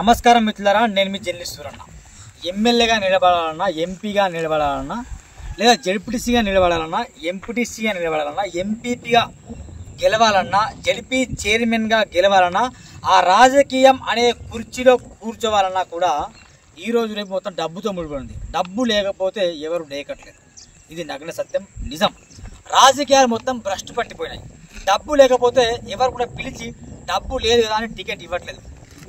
నమస్కారం మిత్రులారా, నేను మీ జర్నలిస్ట్ సూరన్న. ఎమ్మెల్యేగా నిలబడాలన్నా, ఎంపీగా నిలబడాలన్నా, లేదా జడ్పీటీసీగా నిలబడాలన్నా, ఎంపీటీసీగా నిలబడాలన్నా, ఎంపీపీగా గెలవాలన్నా, జడ్పీ చైర్మన్గా గెలవాలన్నా, ఆ రాజకీయం అనే కుర్చీలో కూర్చోవాలన్నా కూడా ఈరోజు రేపు మొత్తం డబ్బుతో ముడిపడింది. డబ్బు లేకపోతే ఎవరు లేకట్లేదు. ఇది నగ్న సత్యం, నిజం. రాజకీయాలు మొత్తం భ్రష్టు పట్టిపోయినాయి. డబ్బు లేకపోతే ఎవరు కూడా పిలిచి డబ్బు లేదు కదా అని టికెట్ ఇవ్వట్లేదు.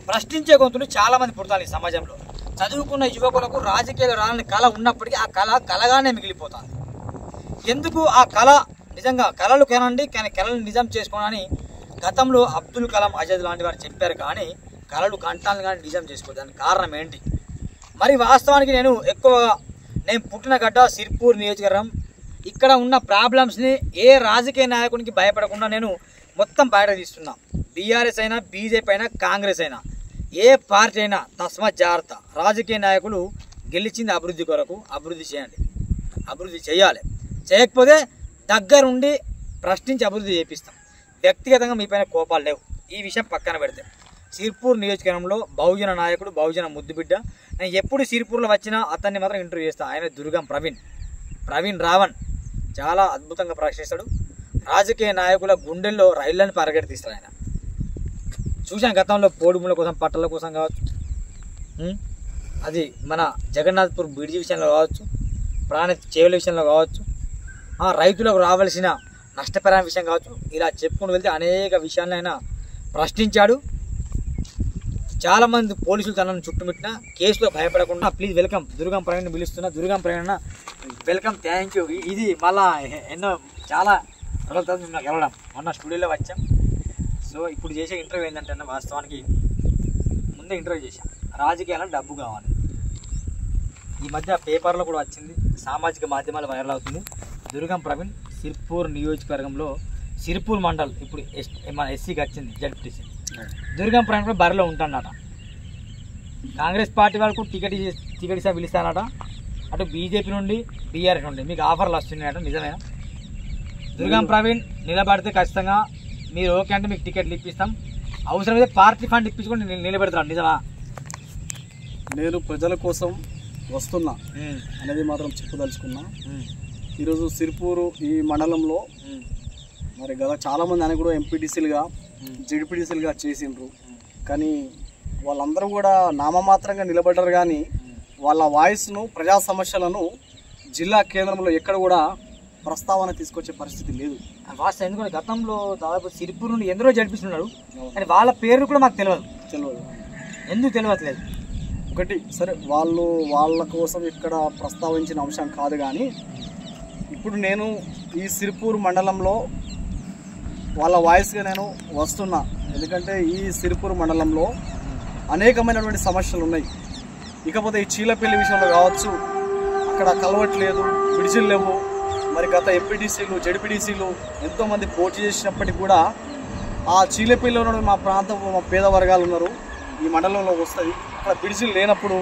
ప్రశ్నించే గొంతులు చాలామంది పుడతారు ఈ సమాజంలో. చదువుకున్న యువకులకు రాజకీయాలు రాలని కళ ఉన్నప్పటికీ ఆ కళ కళగానే మిగిలిపోతుంది. ఎందుకు ఆ కళ నిజంగా కళలు కనండి, కానీ కళలు నిజం చేసుకోనని గతంలో అబ్దుల్ కలాం, ఆజాద్ లాంటి వారు చెప్పారు. కానీ కళలు కంటాలను కానీ నిజం చేసుకోవాలి. దానికి కారణం ఏంటి? మరి వాస్తవానికి నేను పుట్టిన గడ్డ సిర్పూర్ నియోజకవర్గం. ఇక్కడ ఉన్న ప్రాబ్లమ్స్ని ఏ రాజకీయ నాయకునికి భయపడకుండా నేను మొత్తం బయట తీస్తున్నా. బీఆర్ఎస్ అయినా, బీజేపీ అయినా, కాంగ్రెస్ అయినా, ఏ పార్టీ అయినా తస్మాత్ జాగ్రత్త. రాజకీయ నాయకులు గెలిచింది అభివృద్ధి కొరకు. అభివృద్ధి చేయండి, అభివృద్ధి చేయాలి. చేయకపోతే దగ్గరుండి ప్రశ్నించి అభివృద్ధి చేపిస్తాం. వ్యక్తిగతంగా మీపైన కోపాలు లేవు. ఈ విషయం పక్కన పెడితే సిర్పూర్ నియోజకవర్గంలో బహుజన నాయకుడు, బహుజన ముద్దుబిడ్డ. నేను ఎప్పుడు సిర్పూర్లో వచ్చినా అతన్ని మాత్రం ఇంటర్వ్యూ చేస్తాను. ఆయన దుర్గం ప్రవీణ్ రావణ్. చాలా అద్భుతంగా ప్రశ్నిస్తాడు. రాజకీయ నాయకుల గుండెల్లో రైళ్లను పరిగెత్తిస్తాడు ఆయన. చూసాం గతంలో పోడుముల కోసం, పట్టల కోసం కావచ్చు, అది మన జగన్నాథ్పూర్ బ్రిడ్జి విషయంలో కావచ్చు, ప్రాణ చేవుల విషయంలో కావచ్చు, రైతులకు రావాల్సిన నష్టపరిహారం విషయం కావచ్చు, ఇలా చెప్పుకుని వెళ్తే అనేక విషయాలను ఆయన ప్రశ్నించాడు. చాలామంది పోలీసులు తనను చుట్టుముట్టిన కేసులో భయపడకుండా ప్లీజ్ వెల్కమ్ దుర్గం ప్రవీణ్ పిలుస్తున్నా. Durgam Praveen welcome, thank you. ఇది మళ్ళా ఎన్నో చాలా రోజుల తర్వాత మిమ్మల్ని గెలవడం. మొన్న స్టూడియోలో వచ్చాం. సో ఇప్పుడు చేసే ఇంటర్వ్యూ ఏంటంటే అన్న, వాస్తవానికి ముందే ఇంటర్వ్యూ చేశాం. రాజకీయాలకు డబ్బు కావాలి. ఈ మధ్య పేపర్లో కూడా వచ్చింది, సామాజిక మాధ్యమాలు వైరల్ అవుతుంది. దుర్గం ప్రవీణ్ సిర్పూర్ నియోజకవర్గంలో సిర్పూర్ మండల్ ఇప్పుడు మన ఎస్సీకి వచ్చింది జడ్పీటీసీ. దుర్గం ప్రవీణ్ కూడా బరిలో ఉంటాడట. కాంగ్రెస్ పార్టీ వాళ్ళకు టికెట్ ఇస్తా పిలుస్తానట. అటు బీజేపీ నుండి, బీఆర్ఎస్ నుండి మీకు ఆఫర్లు వస్తున్నాయట. నిజమేనా? దుర్గం ప్రవీణ్ నిలబడితే ఖచ్చితంగా మీరు ఓకే అంటే మీకు టికెట్లు ఇప్పిస్తాం. అవసరమైతే పార్టీ ఫండ్ ఇప్పించుకొని నిలబెడతారు. నిజమా? నేను ప్రజల కోసం వస్తున్నా అనేది మాత్రం చెప్పదలుచుకున్నా. ఈరోజు సిర్పూరు ఈ మండలంలో మరి గత చాలామంది ఆయన కూడా ఎంపీటీసీలుగా, జడ్పీటీసీలుగా చేసిండ్రు. కానీ వాళ్ళందరూ కూడా నామమాత్రంగా నిలబడ్డారు. కానీ వాళ్ళ వాయిస్ను, ప్రజా సమస్యలను జిల్లా కేంద్రంలో ఎక్కడ కూడా ప్రస్తావన తీసుకొచ్చే పరిస్థితి లేదు. వాస్తవం ఎందుకంటే గతంలో దాదాపు సిర్పూర్ నుండి ఎందరో జడ్పిస్తున్నాడు, కానీ వాళ్ళ పేర్లు కూడా మాకు తెలియదు. ఎందుకు తెలియట్లేదు? ఒకటి సరే, వాళ్ళ కోసం ఇక్కడ ప్రస్తావించిన అంశం కాదు. కానీ ఇప్పుడు నేను ఈ సిర్పూర్ మండలంలో వాళ్ళ వాయిస్గా నేను వస్తున్నా. ఎందుకంటే ఈ సిర్పూర్ మండలంలో అనేకమైనటువంటి సమస్యలు ఉన్నాయి. ఇకపోతే ఈ చీలపల్లి విషయంలో కావచ్చు, అక్కడ కలవట్లేదు, బ్రిడ్జిలు లేవు. మరి గత ఎంపీటీసీలు, జడ్పీటీసీలు ఎంతోమంది పోటీ చేసినప్పటికీ కూడా ఆ చీలపల్లిలో ఉన్న మా ప్రాంతంలో మా పేద వర్గాలు ఉన్నారు, ఈ మండలంలోకి వస్తుంది. అక్కడ బ్రిడ్జిలు లేనప్పుడు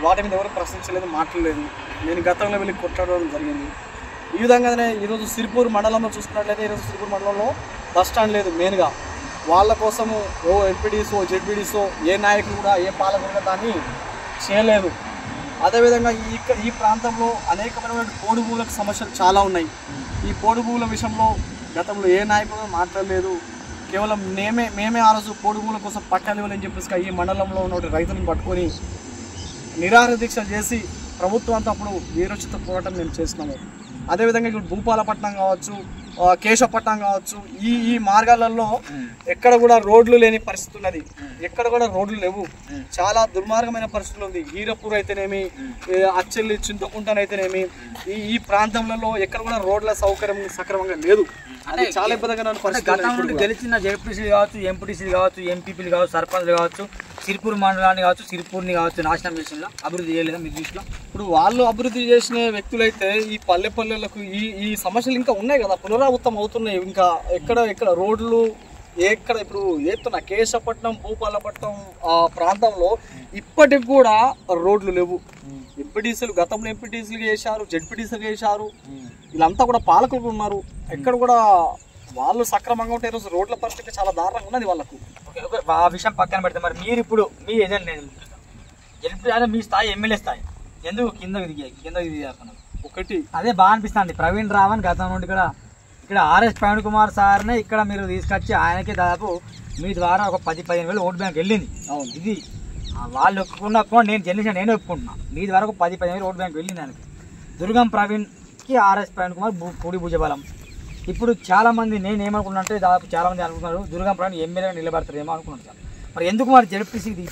వాటి మీద ఎవరు ప్రశ్నించలేదు, మాట్లాడలేదు. నేను గతంలో వెళ్ళి కొట్లాడడం జరిగింది. ఈ విధంగానే ఈరోజు సిర్పూర్ మండలంలో చూసుకున్నట్లయితే ఈరోజు సిర్పూర్ మండలంలో బస్ స్టాండ్ లేదు. మెయిన్గా వాళ్ళ కోసము ఓ ఎంపీడీసో, జడ్పీడీసో, ఏ నాయకులు కూడా, ఏ పాలకులు దాన్ని చేయలేదు. అదేవిధంగా ఈ ప్రాంతంలో అనేకమైన పోడు భూములకు సమస్యలు చాలా ఉన్నాయి. ఈ పోడు భూముల విషయంలో గతంలో ఏ నాయకులు మాట్లాడలేదు. కేవలం మేమే ఆ రోజు పోడు భూముల కోసం పట్టాలు ఇవ్వాలని చెప్పేసి ఈ మండలంలో ఉన్న రైతులను పట్టుకొని నిరాహార దీక్ష చేసి ప్రభుత్వం అంతా అప్పుడు వీరోచిత పోరాటం మేము చేస్తున్నాము. అదేవిధంగా ఇక్కడ భూపాలపట్నం కావచ్చు, కేశవపట్నం కావచ్చు, ఈ మార్గాలలో ఎక్కడ కూడా రోడ్లు లేని పరిస్థితి ఉన్నది. ఎక్కడ కూడా రోడ్లు లేవు. చాలా దుర్మార్గమైన పరిస్థితులు ఉంది. హీరపూర్ అయితేనేమి, అచ్చెల్లి, చింతకుంటనైతేనేమి, ఈ ప్రాంతంలో ఎక్కడ కూడా రోడ్ల సౌకర్యం సక్రమంగా లేదు. అది చాలా ఇబ్బందిగా గెలిచిన జడ్పీటీసీలు కావచ్చు, ఎంపీటీసీలు కావచ్చు, ఎంపీపీలు కావచ్చు, సర్పంచ్లు కావచ్చు, సిర్పూర్ మండలాన్ని కావచ్చు, సిర్పూర్ని కావచ్చు, నాశనం చేసిన అభివృద్ధి చేయలేదా మీ దృష్టిలో? ఇప్పుడు వాళ్ళు అభివృద్ధి చేసిన వ్యక్తులైతే ఈ పల్లెలకు ఈ సమస్యలు ఇంకా ఉన్నాయి కదా, పునరావృతం అవుతున్నాయి. ఇంకా ఎక్కడ రోడ్లు ఇప్పుడు ఏతున్నా కేశవపట్నం, భూపాలపట్నం ఆ ప్రాంతంలో ఇప్పటికి కూడా రోడ్లు లేవు. ఎంపీటీసీలు గతంలో ఎంపీటీసీలు చేశారు, జడ్పీటీసీలు చేశారు. వీళ్ళంతా కూడా పాలకులు ఉన్నారు. ఎక్కడ కూడా వాళ్ళు సక్రమంగా ఉంటే ఈరోజు రోడ్ల పరిస్థితి చాలా దారుణంగా ఉన్నది వాళ్ళకు. ఓకే ఓకే ఆ విషయం పక్కన పెడితే మరి మీరు ఇప్పుడు మీ ఏజెంట్ నేను జడ్పీటీసీ అంటే మీ స్థాయి ఎమ్మెల్యే స్థాయి ఎందుకు కిందకి దిగేస్తున్నారు? ఒకటి అదే బాగా అనిపిస్తుంది. ప్రవీణ్ రావణ్ గతం నుండి ఇక్కడ ఆర్ఎస్ ప్రవీణ్ కుమార్ సార్నే ఇక్కడ మీరు తీసుకొచ్చి ఆయనకి దాదాపు మీ ద్వారా ఒక 10-15 వేలు ఓటు బ్యాంక్ వెళ్ళింది. అవును, ఇది వాళ్ళు ఒప్పుకున్న నేను జనరేషన్ నేనే ఒప్పుకుంటున్నా. మీ ద్వారా ఒక 10-15 వేలు ఓటు బ్యాంక్ వెళ్ళింది ఆయనకి. దుర్గం ప్రవీణ్కి ఆర్ఎస్ ప్రవీణ్ కుమార్ పూడి భుజబలం. ఇప్పుడు చాలామంది నేను ఏమనుకున్నా అంటే దాదాపు చాలామంది అనుకుంటున్నారు దుర్గం ప్రవీణ్ ఎమ్మెల్యేగా నిలబడతారేమో అనుకున్నాను సార్. మరి ఎందుకు మరి జడ్పీటీసీకి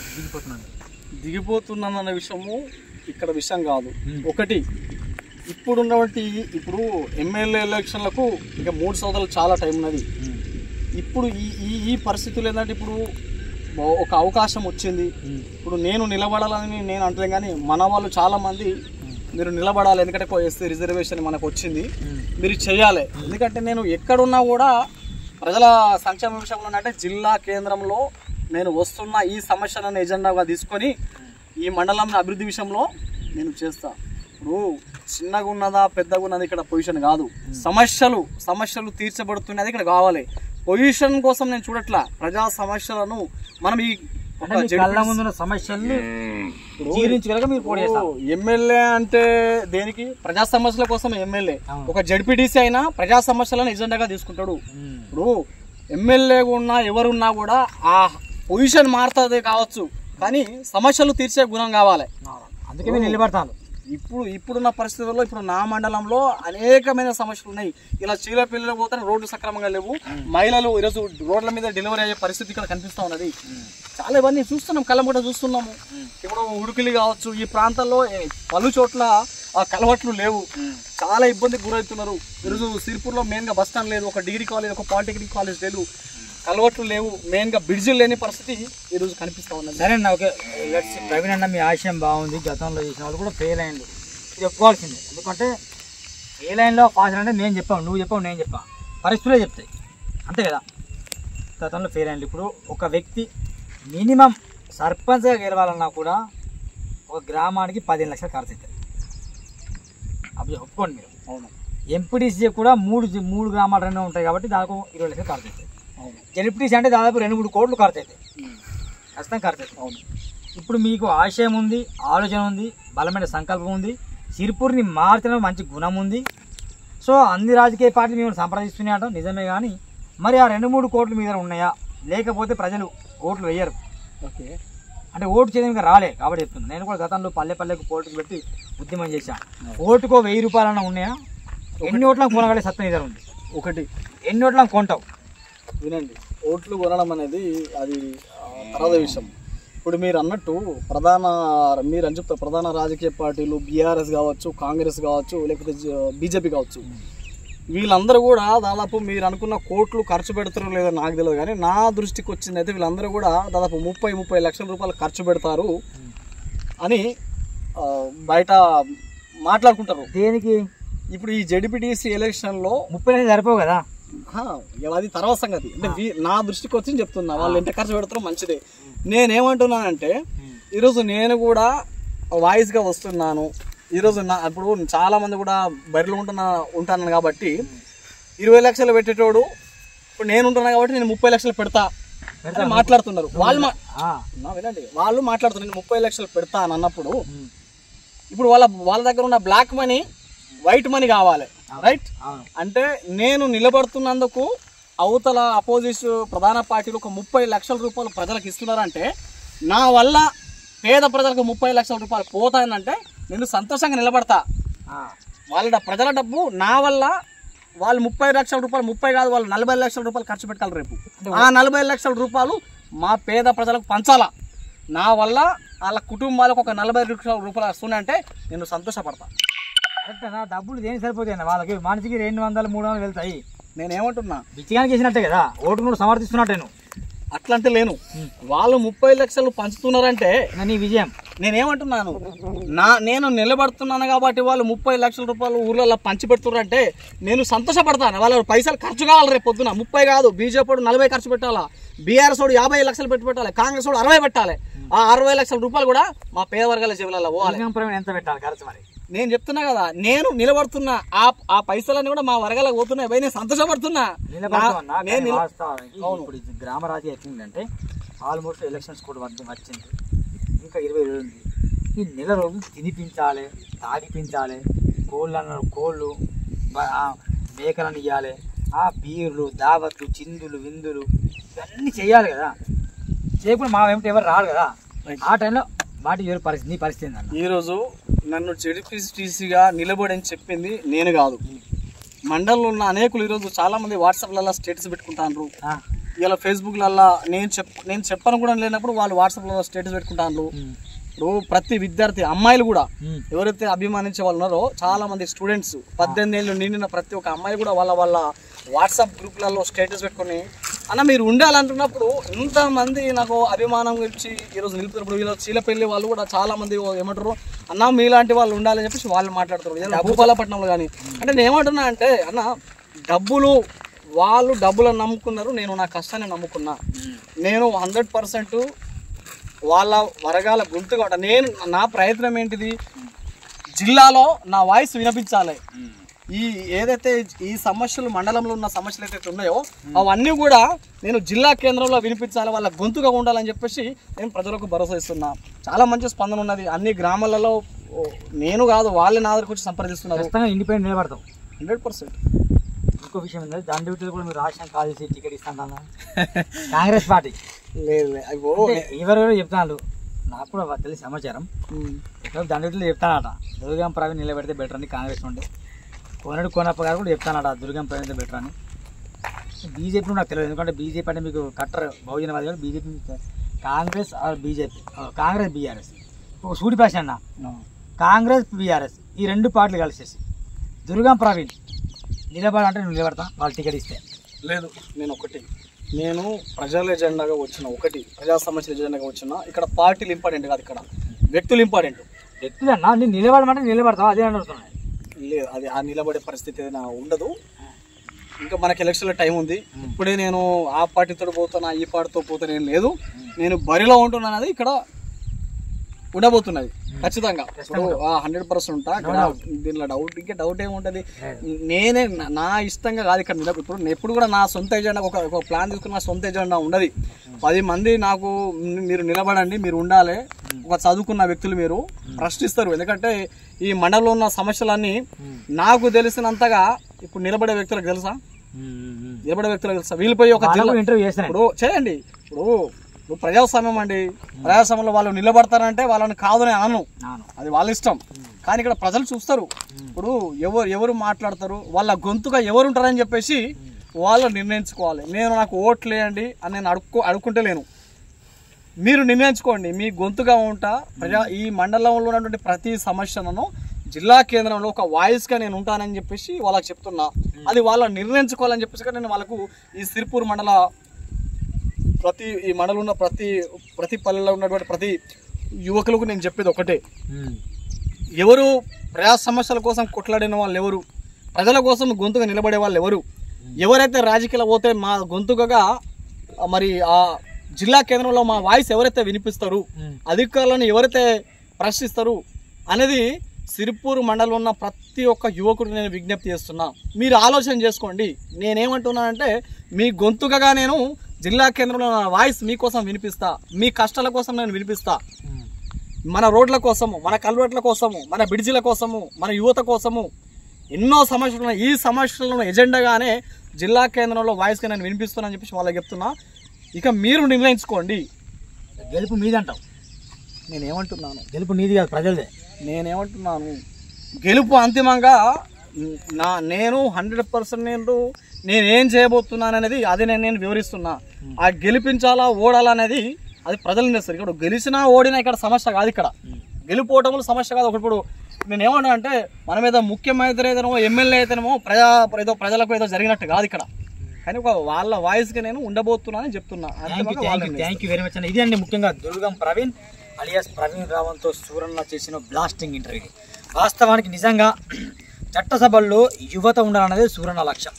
దిగిపోతున్నానన్న విషయము ఇక్కడ విషయం కాదు. ఒకటి ఇప్పుడు ఎమ్మెల్యే ఎలక్షన్లకు ఇంకా 3 సంవత్సరాలు చాలా టైం ఉన్నది. ఇప్పుడు ఈ పరిస్థితులు ఏంటంటే ఇప్పుడు ఒక అవకాశం వచ్చింది. ఇప్పుడు నేను నిలబడాలని నేను అంటలేం, కానీ మన వాళ్ళు చాలామంది మీరు నిలబడాలి, ఎందుకంటే ఎస్సీ రిజర్వేషన్ మనకు వచ్చింది, మీరు చేయాలి. ఎందుకంటే నేను ఎక్కడున్నా కూడా ప్రజల సంక్షేమ విషయంలో అంటే జిల్లా కేంద్రంలో నేను వస్తున్న ఈ సమస్యలను ఎజెండాగా తీసుకొని ఈ మండలం అభివృద్ధి విషయంలో నేను చేస్తా. ఇప్పుడు చిన్నగా ఉన్నదా పెద్దగా ఉన్నది ఇక్కడ పొజిషన్ కాదు, సమస్యలు తీర్చబడుతున్నది ఇక్కడ కావాలి. పొజిషన్ కోసం నేను చూడట్లా, ప్రజా సమస్యలను మనం ఈ సమస్యల్ని ఎమ్మెల్యే అంటే దేనికి? ప్రజా సమస్యల కోసం ఎమ్మెల్యే. ఒక జడ్పీటీసీ అయినా ప్రజా సమస్యలను ఎజెండాగా తీసుకుంటాడు. ఇప్పుడు ఎమ్మెల్యేగా ఉన్నా ఎవరున్నా కూడా ఆ పొజిషన్ మారుతుంది కావచ్చు, కానీ సమస్యలు తీర్చే గుణం కావాలి. అందుకే నేను నిలబడతాను. ఇప్పుడున్న పరిస్థితుల్లో ఇప్పుడు నా మండలంలో అనేకమైన సమస్యలు ఉన్నాయి. ఇలా చీల పిల్లలు పోతే రోడ్లు సక్రమంగా లేవు, మహిళలు ఈరోజు రోడ్ల మీద డెలివరీ అయ్యే పరిస్థితి ఇక్కడ కనిపిస్తూ ఉన్నది. చాలా ఇవన్నీ చూస్తున్నాం, కళ్ళంబట చూస్తున్నాము. ఇప్పుడు ఉడుకులు కావచ్చు, ఈ ప్రాంతాల్లో పలు చోట్ల ఆ కలవట్లు లేవు, చాలా ఇబ్బందికి గురవుతున్నారు. ఈరోజు సిరిపూర్లో మెయిన్గా బస్ స్టాండ్ లేదు, ఒక డిగ్రీ కాలేజ్, ఒక పాలిటెక్నిక్ కాలేజ్ లేదు, కలవట్లు లేవు, మెయిన్గా బ్రిడ్జిలు లేని పరిస్థితి ఈరోజు కనిపిస్తూ ఉన్నది. సరే అన్న, ఓకే ప్రవీణ్ అన్న మీ ఆశయం బాగుంది. గతంలో చేసిన వాళ్ళు కూడా ఫెయిల్ అయ్యింది, ఇది ఒప్పుకోవాల్సిందే. ఎందుకంటే ఫెయిల్ అయిన్లో పాస్ అంటే నేను చెప్పాను, నువ్వు చెప్పావు, నేను చెప్పాను, పరిస్థితులే చెప్తాయి, అంతే కదా. గతంలో ఫెయిల్ అయ్యింది. ఇప్పుడు ఒక వ్యక్తి మినిమం సర్పంచ్గా గెలవాలన్నా కూడా ఒక గ్రామానికి 15 లక్షలు ఖర్చు అవుతుంది. అప్పుడు ఒప్పుకోండి మీరు. అవును. ఎంపీటీసీ కూడా మూడు గ్రామాలు 2 ఉంటాయి కాబట్టి దాదాపు 20 లక్షలు ఖర్చు అవుతాయి. జడ్పీటీసీ అంటే దాదాపు 2-3 కోట్లు ఖర్చు అవుతాయి, ఖచ్చితంగా ఖర్చు అవుతాయి. అవును. ఇప్పుడు మీకు ఆశయం ఉంది, ఆలోచన ఉంది, బలమైన సంకల్పం ఉంది, సిరిపూర్ని మార్చడం మంచి గుణం ఉంది. సో అన్ని రాజకీయ పార్టీలు మేము సంప్రదిస్తున్నాయట నిజమే, కానీ మరి ఆ 2-3 కోట్లు మీద ఉన్నాయా, లేకపోతే ప్రజలు ఓట్లు వేయరు. ఓకే, అంటే ఓటు చేయడానికి రాలే కాబట్టి చెప్తున్నాను. నేను కూడా గతంలో పల్లెకు పోటీకి పెట్టి ఉద్యమం చేశాను. ఓటుకో 1000 రూపాయలన్నా ఉన్నాయా? ఎన్ని ఓట్లకు కొనగలే సత్యం ఇద్దరు ఉంది. ఒకటి ఎన్ని ఓట్లకు కొంటావు? వినండి, ఓట్లు కొనడం అనేది అది తర్వాత విషయం. ఇప్పుడు మీరు అన్నట్టు మీరు అని చెప్తారు ప్రధాన రాజకీయ పార్టీలు బీఆర్ఎస్ కావచ్చు, కాంగ్రెస్ కావచ్చు, లేకపోతే బీజేపీ కావచ్చు, వీళ్ళందరూ కూడా దాదాపు మీరు అనుకున్న కోట్లు ఖర్చు పెడతారో లేదో నాకు తెలియదు, కానీ నా దృష్టికి వచ్చింది అయితే వీళ్ళందరూ కూడా దాదాపు 30 లక్షల రూపాయలు ఖర్చు పెడతారు అని బయట మాట్లాడుకుంటారు. దేనికి? ఇప్పుడు ఈ జడ్పీటీసీ ఎలక్షన్లో 30 లక్షలు సరిపోవు కదా, అది తర్వాత సంగతి. అంటే నా దృష్టికి వచ్చి చెప్తున్నా, వాళ్ళు ఎంత ఖర్చు పెడతారో మంచిదే. నేనేమంటున్నానంటే ఈరోజు నేను కూడా వాయిస్గా వస్తున్నాను. ఈరోజు ఇప్పుడు చాలా మంది కూడా బరిలో ఉంటాను కాబట్టి 20 లక్షలు పెట్టేటోడు ఇప్పుడు నేను ఉంటున్నా కాబట్టి నేను 30 లక్షలు పెడతా మాట్లాడుతున్నారు వాళ్ళు. వినండి, వాళ్ళు మాట్లాడుతున్నారు నేను 30 లక్షలు పెడతా అని అన్నప్పుడు ఇప్పుడు వాళ్ళ దగ్గర ఉన్న బ్లాక్ మనీ వైట్ మనీ కావాలి, రైట్? అంటే నేను నిలబడుతున్నందుకు అవతల అపోజిషన్ ప్రధాన పార్టీలు ఒక 30 లక్షల రూపాయలు ప్రజలకు ఇస్తున్నారంటే నా వల్ల పేద ప్రజలకు 30 లక్షల రూపాయలు పోతాయనంటే నేను సంతోషంగా నిలబడతా. వాళ్ళ ప్రజల డబ్బు నా వల్ల వాళ్ళు 30 లక్షల రూపాయలు, 30 కాదు వాళ్ళు 40 లక్షల రూపాయలు ఖర్చు పెట్టాలి రేపు. ఆ 40 లక్షల రూపాయలు మా పేద ప్రజలకు పంచాలా. నా వల్ల వాళ్ళ కుటుంబాలకు ఒక 40 లక్షల రూపాయలు వస్తున్నాయంటే నేను సంతోషపడతా. కరెక్టేనా? డబ్బులు దేనికి సరిపోతాయి? వాళ్ళకి మనిషికి 200-300 వెళ్తాయి. నేనేమంటున్నా, బిచ్చిగానికి చేసినట్టే కదా, ఓటు కూడా సమర్థిస్తున్నట్టే. నువ్వు అట్లంటే లేను, వాళ్ళు 30 లక్షలు పంచుతున్నారంటే నీ విజయం. నేనేమంటున్నాను, నేను నిలబడుతున్నాను కాబట్టి వాళ్ళు 30 లక్షల రూపాయలు ఊర్లలో పంచి పెడుతున్నారంటే నేను సంతోషపడతాను. వాళ్ళ పైసలు ఖర్చు కావాలి రేపు పొద్దున. 30 కాదు, బీజేపీ 40 ఖర్చు పెట్టాలా, బీఆర్ఎస్ 50 లక్షలు పెట్టాలి, కాంగ్రెస్ 60 పెట్టాలి. ఆ 60 లక్షల రూపాయలు కూడా మా పేద వర్గాల జీవులలో పోవాలి. ఎంత పెట్టాలి ఖర్చు? మరి నేను చెప్తున్నా కదా, నేను నిలబడుతున్నా, ఆ పైసలన్నీ కూడా మా వరగలకు పోతున్నాయి భయ్, నేను సంతోషపడుతున్నా. ఇప్పుడు గ్రామ రాజకీయం ఎట్లుందంటే ఆల్మోస్ట్ ఎలక్షన్స్ కూడా వచ్చింది, ఇంకా 20 రోజులు ఉంది. ఈ నెల రోజులు తినిపించాలి, తాగిపించాలి, కోళ్ళు మేకలను ఇవ్వాలి, ఆ బీర్లు దావత్లు చిందులు విందులు ఇవన్నీ చేయాలి కదా. చేయకుండా మా వెంట ఎవరు రాడు కదా. ఆ టైంలో వాటి పరిస్థితి నీ పరిస్థితి ఏంటన్న? ఈరోజు నన్ను జెడ్పీటీసీగా నిలబడని చెప్పింది నేను కాదు, మండలంలో ఉన్న అనేకులు. ఈరోజు చాలా మంది వాట్సాప్లలో స్టేటస్ పెట్టుకుంటారు, ఇలా ఫేస్బుక్లలో నేను చెప్పను కూడా లేనప్పుడు వాళ్ళు వాట్సాప్లలో స్టేటస్ పెట్టుకుంటారు. ఇప్పుడు ప్రతి విద్యార్థి అమ్మాయిలు కూడా ఎవరైతే అభిమానించే వాళ్ళు ఉన్నారో చాలా మంది స్టూడెంట్స్ 18 ఏళ్ళు నిండిన ప్రతి ఒక్క అమ్మాయి కూడా వాళ్ళ వాట్సాప్ గ్రూప్లలో స్టేటస్ పెట్టుకొని అన్న మీరు ఉండాలంటున్నప్పుడు ఇంతమంది నాకు అభిమానం ఇచ్చి ఈరోజు నిలుపుతున్నప్పుడు ఈరోజు చీలపల్లి వాళ్ళు కూడా చాలా మంది ఏమంటారు అన్న మీలాంటి వాళ్ళు ఉండాలని చెప్పేసి వాళ్ళు మాట్లాడుతున్నారు. భూపాలపట్నంలో కానీ అంటే నేను ఏమంటున్నా అంటే అన్న వాళ్ళు డబ్బులను నమ్ముకున్నారు, నేను నా కష్టాన్ని నమ్ముకున్నా. నేను 100% వాళ్ళ వర్గాల గొంతుగా ఉంటా. నేను నా ప్రయత్నం ఏంటిది, జిల్లాలో నా వాయిస్ వినిపించాలి. ఏదైతే ఈ సమస్యలు మండలంలో ఉన్న సమస్యలు ఏదైతే ఉన్నాయో అవన్నీ కూడా నేను జిల్లా కేంద్రంలో వినిపించాలి, వాళ్ళ గొంతుగా ఉండాలని చెప్పేసి నేను ప్రజలకు భరోసా ఇస్తున్నా. చాలా మంచి స్పందన ఉన్నది అన్ని గ్రామాలలో. నేను కాదు వాళ్ళే నా దగ్గరకు వచ్చి సంప్రదిస్తున్నారు. ఇండిపెండెంట్ నిలబడతాం 100%. ఇంకో విషయం ఏంటంటే దాని డ్యూటీలో కూడా మీరు రాష్ట్రం కాల్ చేసి టికెట్ ఇస్తాను కాంగ్రెస్ పార్టీ లేదు ఎవరెవరో చెప్తాను, నాకు కూడా తెలిసి సమాచారం. దాని డ్యూటీలో చెప్తానట దుర్గం ప్రవీణ్ నిలబెడితే బెటర్ అని కాంగ్రెస్ నుండి. కోనప్ప గారు కూడా చెప్తానట దుర్గం ప్రవీణ్ బెటర్ అని. బీజేపీ నాకు తెలియదు, ఎందుకంటే బీజేపీ అంటే మీకు కట్టర్ బహుజనవాది కానీ BJP Congress BJP Congress BRS ఒక సూటి భాష అన్న. కాంగ్రెస్ బీఆర్ఎస్ ఈ 2 పార్టీలు కలిసేసి దుర్గం ప్రవీణ్ నిలబడాలంటే నువ్వు నిలబడతా వాళ్ళు టికెట్ ఇస్తే. లేదు నేను ప్రజల ఎజెండాగా వచ్చిన ప్రజా సమస్యల ఎజెండాగా వచ్చిన. ఇక్కడ పార్టీలు ఇంపార్టెంట్ కాదు, ఇక్కడ వ్యక్తులు ఇంపార్టెంట్. వ్యక్తులు అన్నా నేను నిలబడమంటే నిలబడతావు అదే అడుగుతున్నాను. లేదు అది ఆ నిలబడే పరిస్థితి ఉండదు. ఇంకా మనకి ఎలక్షన్ల టైం ఉంది. ఇప్పుడే నేను ఆ పార్టీతో పోతున్నా ఈ పార్టీతో పోతే నేను లేదు, నేను బరిలో ఉంటున్నాను. అది ఇక్కడ ఉండబోతున్నది ఖచ్చితంగా. ఇప్పుడు 100% ఉంటా. దీనిలో డౌట్ ఏముంటుంది, నేనే నా ఇష్టంగా కాదు ఇక్కడ నిలబడి. ఇప్పుడు ఎప్పుడు కూడా నా సొంత ఎజెండా ఒక ప్లాన్ తీసుకుని నా సొంత ఎజెండా ఉన్నది. 10 మంది నాకు మీరు నిలబడండి, మీరు ఉండాలి, ఒక చదువుకున్న వ్యక్తులు మీరు ప్రశ్నిస్తారు. ఎందుకంటే ఈ మండలంలో ఉన్న సమస్యలన్నీ నాకు తెలిసినంతగా ఇప్పుడు నిలబడే వ్యక్తులకు తెలుసా, వీళ్ళపై ఒక ఇంటర్వ్యూ ఇప్పుడు చేయండి. ఇప్పుడు ప్రజాస్వామ్యం అండి, ప్రజాస్వామ్యంలో వాళ్ళు నిలబడతారంటే వాళ్ళని కాదని అను, అది వాళ్ళ ఇష్టం. కానీ ఇక్కడ ప్రజలు చూస్తారు. ఇప్పుడు ఎవరు మాట్లాడతారు, వాళ్ళ గొంతుగా ఎవరు ఉంటారని చెప్పేసి వాళ్ళు నిర్ణయించుకోవాలి. నాకు ఓట్లు వేయండి అని నేను అడుక్కుంటలేను, మీరు నిర్ణయించుకోండి. మీ గొంతుగా ఉంటా ఈ మండలంలో ఉన్నటువంటి ప్రతి సమస్యలను జిల్లా కేంద్రంలో ఒక వాయిస్గా నేను ఉంటానని చెప్పేసి వాళ్ళకి చెప్తున్నా. అది వాళ్ళని నిర్ణయించుకోవాలని చెప్పేసి నేను వాళ్ళకు ఈ సిరిపూర్ మండల ఈ మండలం ఉన్న ప్రతి పల్లెలో ఉన్నటువంటి ప్రతి యువకులకు నేను చెప్పేది ఒకటే, ఎవరు ప్రజా సమస్యల కోసం కొట్లాడిన వాళ్ళు ఎవరు, ప్రజల కోసం గొంతుగా నిలబడే వాళ్ళు ఎవరైతే రాజకీయాలు పోతే మా గొంతుగా మరి ఆ జిల్లా కేంద్రంలో మా వాయిస్ ఎవరైతే వినిపిస్తారు, అధికారులను ఎవరైతే ప్రశ్నిస్తారు అనేది సిరిపూర్ మండలంలో ఉన్న ప్రతి ఒక్క యువకుడు నేను విజ్ఞప్తి చేస్తున్నా. మీరు ఆలోచన చేసుకోండి. నేనేమంటున్నానంటే మీ గొంతుగా నేను జిల్లా కేంద్రంలో నా వాయిస్ మీకోసం వినిపిస్తా, మీ కష్టాల కోసం నేను వినిపిస్తా. మన రోడ్ల కోసము, మన కల్వర్ట్ల కోసము, మన బ్రిడ్జిల కోసము, మన యువత కోసము ఎన్నో సమస్యలు ఉన్నాయి. ఈ సమస్యలను ఎజెండాగానే జిల్లా కేంద్రంలో వాయిస్గా నేను వినిపిస్తున్నాను అని చెప్పేసి వాళ్ళకి చెప్తున్నా. ఇక మీరు నిర్ణయించుకోండి. గెలుపు మీదంటావు, నేనేమంటున్నాను గెలుపు నీది కాదు ప్రజలదే. నేనేమంటున్నాను గెలుపు అంతిమంగా నేను 100% నేనేం చేయబోతున్నాను అనేది అది నేను వివరిస్తున్నా. ఆ గెలిపించాలా ఓడాలనేది అది ప్రజలు నిర్ణయిస్తారు. ఇక్కడ గెలిచినా ఓడినా ఇక్కడ సమస్య కాదు, ఇక్కడ గెలుపోవటములు సమస్య కాదు. ఒకప్పుడు నేను ఏమన్నా అంటే మన మీద ముఖ్యమంత్రి అయితేనో ఎమ్మెల్యే అయితేనేమో ప్రజలకు ఏదో జరిగినట్టు కాదు ఇక్కడ. కానీ వాళ్ళ వాయిస్గా నేను ఉండబోతున్నానని చెప్తున్నా. థ్యాంక్ యూ వెరీ మచ్ అన్న. ఇది అండి ముఖ్యంగా దుర్గం ప్రవీణ్ అలియాస్ ప్రవీణ్ రావంతో సూరన్న చేసిన బ్లాస్టింగ్ ఇంటర్వ్యూ. వాస్తవానికి నిజంగా చట్టసభల్లో యువత ఉండాలన్నది సూరన్న లక్ష్యం.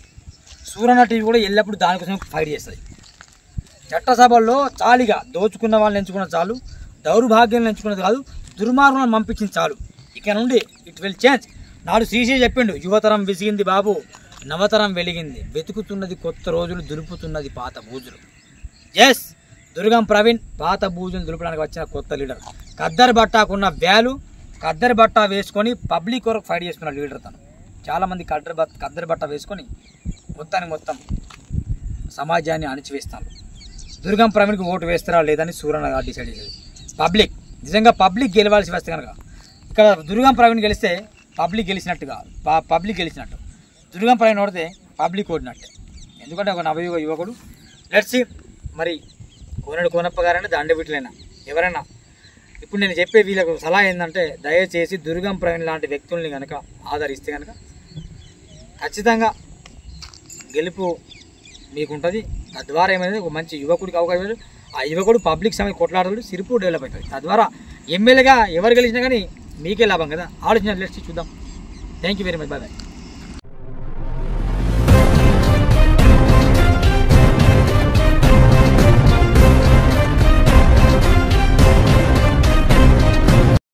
సూరన్న టీవీ కూడా ఎల్లప్పుడూ దానికోసం ఫైట్ చేస్తుంది. చట్టసభల్లో చాలిగా దోచుకున్న వాళ్ళని ఎంచుకున్న చాలు, దౌర్భాగ్యాలను ఎంచుకున్నది కాదు, దుర్మార్గులను పంపించింది చాలు. ఇక నుండి ఇట్ విల్ చేంజ్. నాడు శ్రీశ్రీ చెప్పిండు, యువతరం విసిగింది బాబు, నవతరం వెలిగింది, వెతుకుతున్నది కొత్త రోజులు, దులుపుతున్నది పాత బూజులు. ఎస్, దుర్గం ప్రవీణ్ పాత బూజులు దులపడానికి వచ్చిన కొత్త లీడర్. ఖద్దర్ బట్టాకున్న వాల్యూ, ఖద్దర్ బట్ట వేసుకొని పబ్లిక్ కొరకు ఫైట్ చేసుకున్న లీడర్ తను. చాలామంది ఖద్దర్ బట్ట వేసుకొని మొత్తం సమాజాన్ని అణిచివేస్తాను. దుర్గం ప్రవీణ్కి ఓటు వేస్తారా లేదని సూరన్న గారు డిసైడ్ చేసేది. పబ్లిక్ నిజంగా పబ్లిక్ గెలవాల్సి వస్తే కనుక ఇక్కడ దుర్గం ప్రవీణ్ గెలిస్తే పబ్లిక్ గెలిచినట్టుగా, పబ్లిక్ గెలిచినట్టు. దుర్గం ప్రవీణ్ ఓడితే పబ్లిక్ ఓడినట్టే. ఎందుకంటే ఒక నవయుగ యువకుడు. లెట్స్ మరి కోనడు కోనప్ప గారైనా దండబిట్లైనా ఎవరైనా ఇప్పుడు నేను చెప్పే వీళ్ళకు సలహా ఏంటంటే, దయచేసి దుర్గం ప్రవీణ్ లాంటి వ్యక్తుల్ని కనుక ఆదరిస్తే కనుక ఖచ్చితంగా గెలుపు మీకుంటుంది. తద్వారా ఏమైంది, ఒక మంచి యువకుడికి అవకాశం, ఆ యువకుడు పబ్లిక్ సమయం కొట్లాడతాడు, సిరిపూర్ డెవలప్ అవుతుంది. తద్వారా ఎమ్మెల్యేగా ఎవరు గెలిచినా కానీ మీకే లాభం కదా. ఆలోచన లెట్స్ చూద్దాం. Thank you very much. Bye bye.